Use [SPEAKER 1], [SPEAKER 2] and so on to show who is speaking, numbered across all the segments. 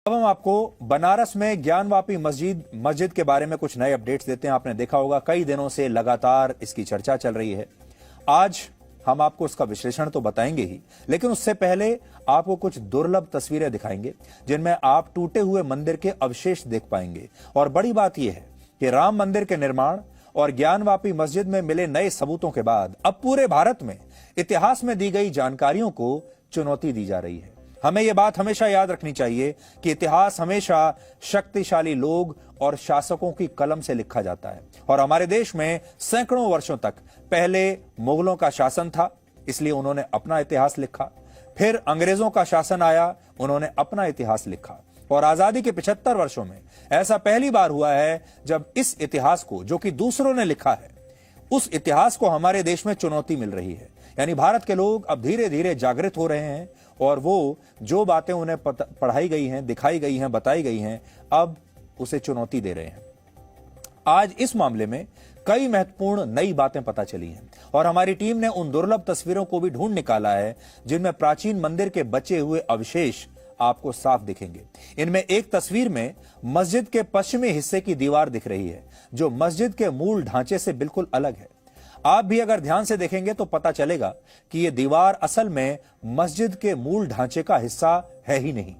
[SPEAKER 1] अब हम आपको बनारस में ज्ञानवापी मस्जिद के बारे में कुछ नए अपडेट्स देते हैं। आपने देखा होगा कई दिनों से लगातार इसकी चर्चा चल रही है। आज हम आपको इसका विश्लेषण तो बताएंगे ही, लेकिन उससे पहले आपको कुछ दुर्लभ तस्वीरें दिखाएंगे जिनमें आप टूटे हुए मंदिर के अवशेष देख पाएंगे। और बड़ी बात यह है कि राम मंदिर के निर्माण और ज्ञानवापी मस्जिद में मिले नए सबूतों के बाद अब पूरे भारत में इतिहास में दी गई जानकारियों को चुनौती दी जा रही है। हमें यह बात हमेशा याद रखनी चाहिए कि इतिहास हमेशा शक्तिशाली लोग और शासकों की कलम से लिखा जाता है। और हमारे देश में सैकड़ों वर्षों तक पहले मुगलों का शासन था, इसलिए उन्होंने अपना इतिहास लिखा। फिर अंग्रेजों का शासन आया, उन्होंने अपना इतिहास लिखा। और आजादी के 75 वर्षों में ऐसा पहली बार हुआ है जब इस इतिहास को, जो कि दूसरों ने लिखा है, उस इतिहास को हमारे देश में चुनौती मिल रही है। यानी भारत के लोग अब धीरे धीरे जागृत हो रहे हैं और वो जो बातें उन्हें पढ़ाई गई हैं, दिखाई गई हैं, बताई गई हैं, अब उसे चुनौती दे रहे हैं। आज इस मामले में कई महत्वपूर्ण नई बातें पता चली हैं और हमारी टीम ने उन दुर्लभ तस्वीरों को भी ढूंढ निकाला है जिनमें प्राचीन मंदिर के बचे हुए अवशेष आपको साफ दिखेंगे। इनमें एक तस्वीर में मस्जिद के पश्चिमी हिस्से की दीवार दिख रही है जो मस्जिद के मूल ढांचे से बिल्कुल अलग है। आप भी अगर ध्यान से देखेंगे तो पता चलेगा कि यह दीवार असल में मस्जिद के मूल ढांचे का हिस्सा है ही नहीं।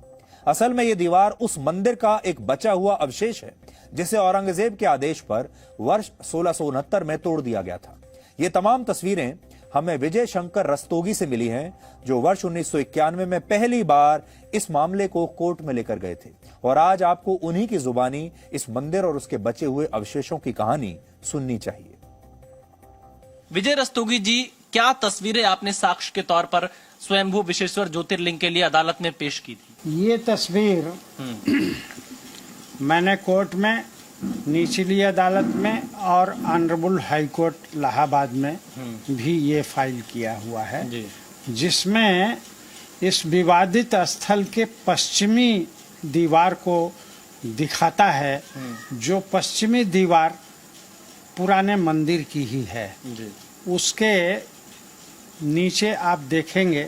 [SPEAKER 1] असल में यह दीवार उस मंदिर का एक बचा हुआ अवशेष है जिसे औरंगजेब के आदेश पर वर्ष 1669 में तोड़ दिया गया था। ये तमाम तस्वीरें हमें विजय शंकर रस्तोगी से मिली हैं जो वर्ष 1991 में पहली बार इस मामले को कोर्ट में लेकर गए थे। और आज आपको उन्हीं की जुबानी इस मंदिर और उसके बचे हुए अवशेषों की कहानी सुननी चाहिए।
[SPEAKER 2] विजय रस्तोगी जी, क्या तस्वीरें आपने साक्ष्य के तौर पर स्वयंभू विश्वेश्वर ज्योतिर्लिंग के लिए अदालत में पेश की थी?
[SPEAKER 3] ये तस्वीर मैंने कोर्ट में, निचली अदालत में और ऑनरेबल हाई कोर्ट इलाहाबाद में भी ये फाइल किया हुआ है, जिसमें इस विवादित स्थल के पश्चिमी दीवार को दिखाता है, जो पश्चिमी दीवार पुराने मंदिर की ही है। उसके नीचे आप देखेंगे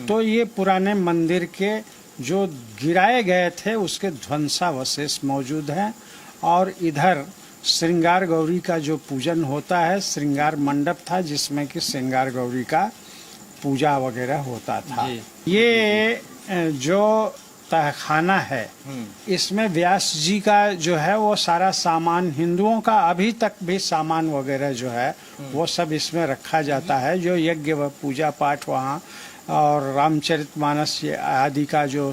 [SPEAKER 3] तो ये पुराने मंदिर के जो गिराए गए थे उसके ध्वंसावशेष मौजूद हैं। और इधर श्रृंगार गौरी का जो पूजन होता है, श्रृंगार मंडप था जिसमें कि श्रृंगार गौरी का पूजा वगैरह होता था। ये जो तहखाना है, इसमें व्यास जी का जो है वो सारा सामान, हिंदुओं का अभी तक भी सामान वगैरह जो है वो सब इसमें रखा जाता है। जो यज्ञ व पूजा पाठ वहाँ और रामचरितमानस आदि का जो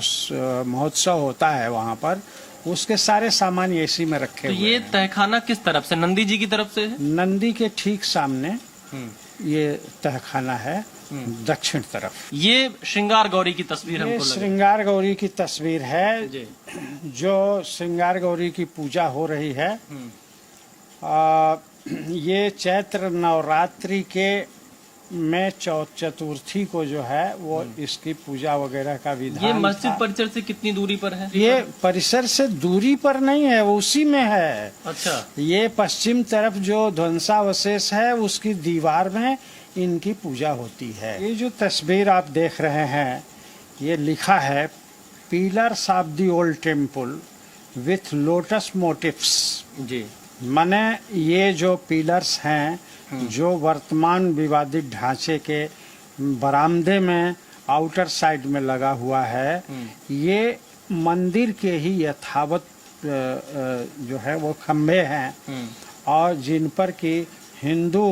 [SPEAKER 3] महोत्सव होता है वहाँ पर, उसके सारे सामान इसी में रखे हुए हैं।
[SPEAKER 2] ये तहखाना किस तरफ से? नंदी जी की तरफ से है?
[SPEAKER 3] नंदी के ठीक सामने ये तहखाना है, दक्षिण तरफ।
[SPEAKER 2] ये श्रृंगार गौरी की तस्वीर हमको लगी।
[SPEAKER 3] श्रृंगार गौरी की तस्वीर है जो श्रृंगार गौरी की पूजा हो रही है। ये चैत्र नवरात्रि के में चतुर्थी को जो है वो इसकी पूजा वगैरह का विधान।
[SPEAKER 2] ये मस्जिद परिसर से कितनी दूरी पर है?
[SPEAKER 3] ये परिसर से दूरी पर नहीं है, वो उसी में है।
[SPEAKER 2] अच्छा।
[SPEAKER 3] ये पश्चिम तरफ जो ध्वंसावशेष है उसकी दीवार में इनकी पूजा होती है। ये जो तस्वीर आप देख रहे हैं, ये लिखा है pillars of the old temple with lotus motifs.
[SPEAKER 2] जी।
[SPEAKER 3] माने ये जो पिलर्स हैं जो वर्तमान विवादित ढांचे के बरामदे में आउटर साइड में लगा हुआ है, ये मंदिर के ही यथावत जो है वो खम्भे हैं और जिन पर कि हिंदू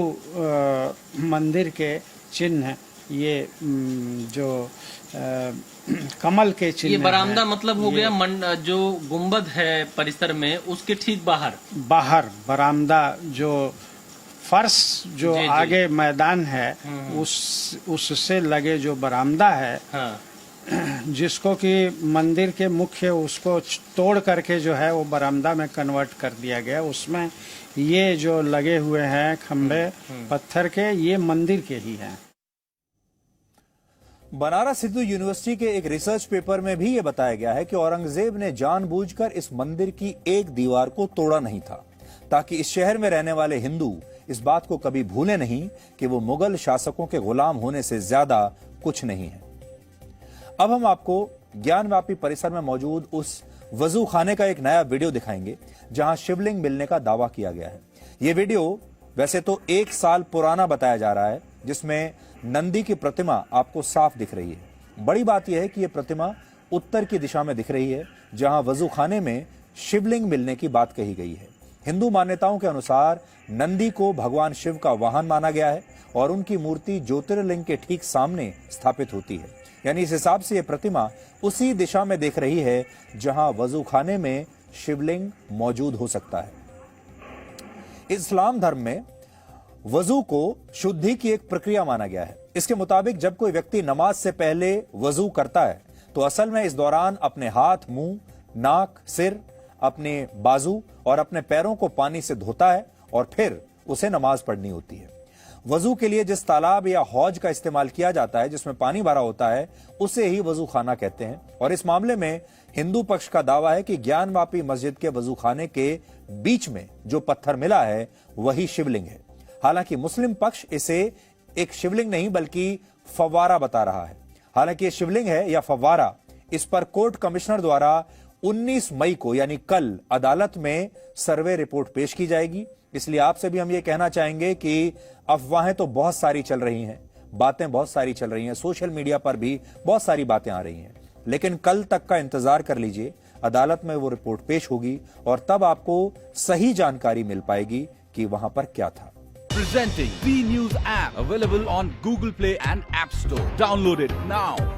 [SPEAKER 3] मंदिर के चिन्ह, ये जो कमल के चिन्ह।
[SPEAKER 2] ये बरामदा मतलब हो गया जो गुंबद है परिसर में उसके ठीक बाहर
[SPEAKER 3] बरामदा, जो फर्श जो आगे मैदान है उससे लगे जो बरामदा है। हाँ। जिसको कि मंदिर के मुख्य उसको तोड़ करके जो है वो बरामदा में कन्वर्ट कर दिया गया। उसमें ये जो लगे हुए हैं खंभे पत्थर के, ये मंदिर के ही हैं।
[SPEAKER 1] बनारस हिंदू यूनिवर्सिटी के एक रिसर्च पेपर में भी यह बताया गया है कि औरंगजेब ने जानबूझकर इस मंदिर की एक दीवार को तोड़ा नहीं था ताकि इस शहर में रहने वाले हिंदू इस बात को कभी भूले नहीं कि वो मुगल शासकों के गुलाम होने से ज्यादा कुछ नहीं है। अब हम आपको ज्ञानवापी परिसर में मौजूद उस वजू खाने का एक नया वीडियो दिखाएंगे जहां शिवलिंग मिलने का दावा किया गया है। यह वीडियो वैसे तो 1 साल पुराना बताया जा रहा है, जिसमें नंदी की प्रतिमा आपको साफ दिख रही है। बड़ी बात यह है कि यह प्रतिमा उत्तर की दिशा में दिख रही है, जहां वजू खाने में शिवलिंग मिलने की बात कही गई है। हिंदू मान्यताओं के अनुसार नंदी को भगवान शिव का वाहन माना गया है और उनकी मूर्ति ज्योतिर्लिंग के ठीक सामने स्थापित होती है। यानी इस हिसाब से यह प्रतिमा उसी दिशा में देख रही है जहां वजू खाने में शिवलिंग मौजूद हो सकता है। इस्लाम धर्म में वजू को शुद्धि की एक प्रक्रिया माना गया है। इसके मुताबिक जब कोई व्यक्ति नमाज से पहले वजू करता है तो असल में इस दौरान अपने हाथ, मुंह, नाक, सिर, अपने बाजू और अपने पैरों को पानी से धोता है और फिर उसे नमाज पढ़नी होती है। वजू के लिए जिस तालाब या हौज का इस्तेमाल किया जाता है, जिसमें पानी भरा होता है, उसे ही वजू खाना कहते हैं। और इस मामले में हिंदू पक्ष का दावा है कि ज्ञानवापी मस्जिद के वजू खाने के बीच में जो पत्थर मिला है वही शिवलिंग है। हालांकि मुस्लिम पक्ष इसे एक शिवलिंग नहीं बल्कि फव्वारा बता रहा है। हालांकि ये शिवलिंग है या फव्वारा, इस पर कोर्ट कमिश्नर द्वारा 19 मई को यानी कल अदालत में सर्वे रिपोर्ट पेश की जाएगी। इसलिए आपसे भी हम ये कहना चाहेंगे कि अफवाहें तो बहुत सारी चल रही हैं, बातें बहुत सारी चल रही हैं, सोशल मीडिया पर भी बहुत सारी बातें आ रही हैं, लेकिन कल तक का इंतजार कर लीजिए। अदालत में वो रिपोर्ट पेश होगी और तब आपको सही जानकारी मिल पाएगी कि वहां पर क्या था।
[SPEAKER 4] Presenting B News app available on Google Play and App Store. Download it now.